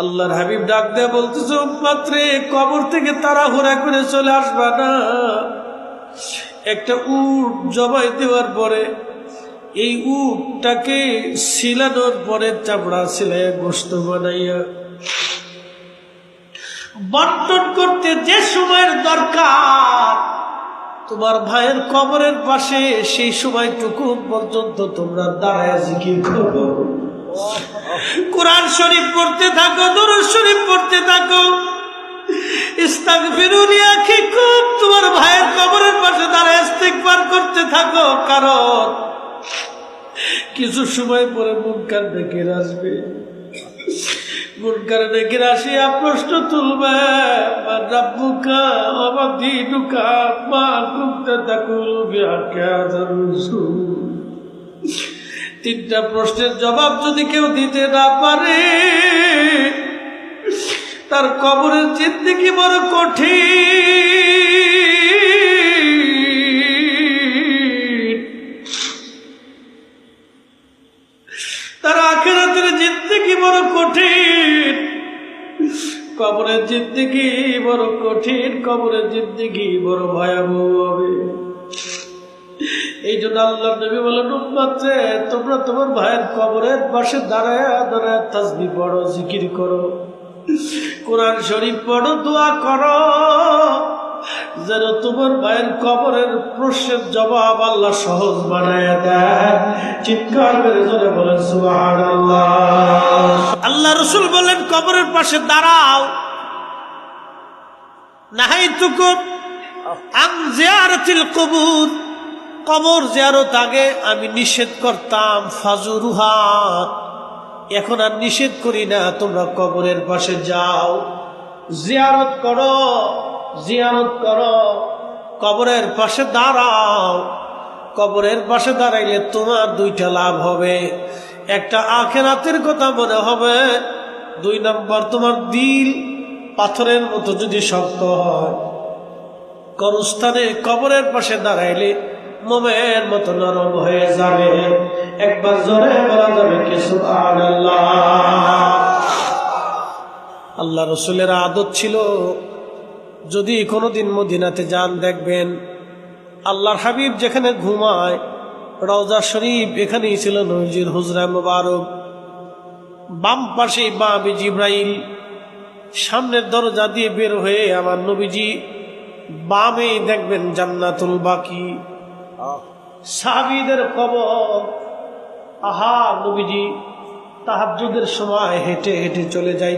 আল্লাহর হাবিব ডাক দিয়ে বলতেছে, উম্মত রে, কবর থেকে তাড়াহুড়া করে চলে আসবা না। একটা উট জবাই দেওয়ার পরে এই উটটাকে ছিলানোর পরে চামড়া ছিলাইয়া গোশত বানাইয়া বন্টন করতে যে সময়ের দরকার তোমার ভাইয়ের কবরের পাশে, সেই সময়টুকু পর্যন্ত তোমরা দাঁড়ায় জিকির করো, কোরআন শরীফ পড়তে থাকো, দরুদ শরীফ পড়তে থাকো, ইস্তাগফিরুনি আখিকুম, তোমার ভাইয়ের কবরের পাশে দাঁড়ায় ইস্তিগফার করতে থাকো। কারণ কিছু সময় পরে মুনকার নাকির আসবে, মুনকার নাকির আসিয়া প্রশ্ন তুলবে, মান রাব্বুকা ওয়া মা দীনুকা মা কুনতা তাকুলু বিহাক্কি হাযার রাসূল। তিনটা প্রশ্নের জবাব যদি কেউ দিতে না পারে, তার কবরের জিন্দেগি বড় কঠিন, তার আখিরাতের জিন্দেগি বড় কঠিন, কবরের জিন্দেগি বড় কঠিন, কবরের জিন্দেগি বড় ভয়াবহ হবে। এই জন্য আল্লাহ নবী বলেন, উম্মত রে, তোমরা তোমার ভাইয়ের কবরের পাশে দাঁড়ায় দাঁড়ায় তাসবিহ পড়ো, জিকির করো, কোরআন শরীফ পড়ো, দোয়া করো, যেন তোমার ভাইয়ের কবরের প্রশ্নের জবাব আল্লাহ সহজ বানায় দেয়। চিৎকার করে জোরে বলেন সুবহানাল্লাহ। আল্লাহ রাসূল বলেন, কবরের পাশে দাঁড়াও। নাহাইতুকুম আন জিয়ারাতিল কুবুর, কবর জিয়ারত আগে আমি নিষেধ করতাম, ফাজুরুহা, এখন আর নিষেধ করি না, তোমরা কবরের পাশে যাও, জিয়ারত করো, জিয়ারত করো, কবরের পাশে দাঁড়াও। কবরের পাশে দাঁড়াইলে তোমার দুইটা লাভ হবে, একটা আখিরাতের কথা মনে হবে, 2 নম্বর তোমার দিল পাথরের মতো যদি শক্ত হয়, কবরস্থানে কবরের পাশে দাঁড়াইলে মোমের মতো নরম হয়ে যাবে। একবার জোরে বলা যাবে কি সুবহানাল্লাহ। আল্লাহ রাসূলের আদত ছিল, যদি কোনোদিন মদিনাতে যান, দেখবেন আল্লাহর হাবিব যেখানে ঘুমায়, রওজা শরীফ এখানেই ছিল নবীজির হুজরা মুবারক, বাম পাশে বাবি জিব্রাইল, সামনের দরজা দিয়ে বের হয়ে আমার নবীজি, বামে দেখবেন জান্নাতুল বাকি, সাহাবীদের কবর। আহা, নবীজি তাহাজ্জুদের সময় হেঁটে হেঁটে চলে যায়।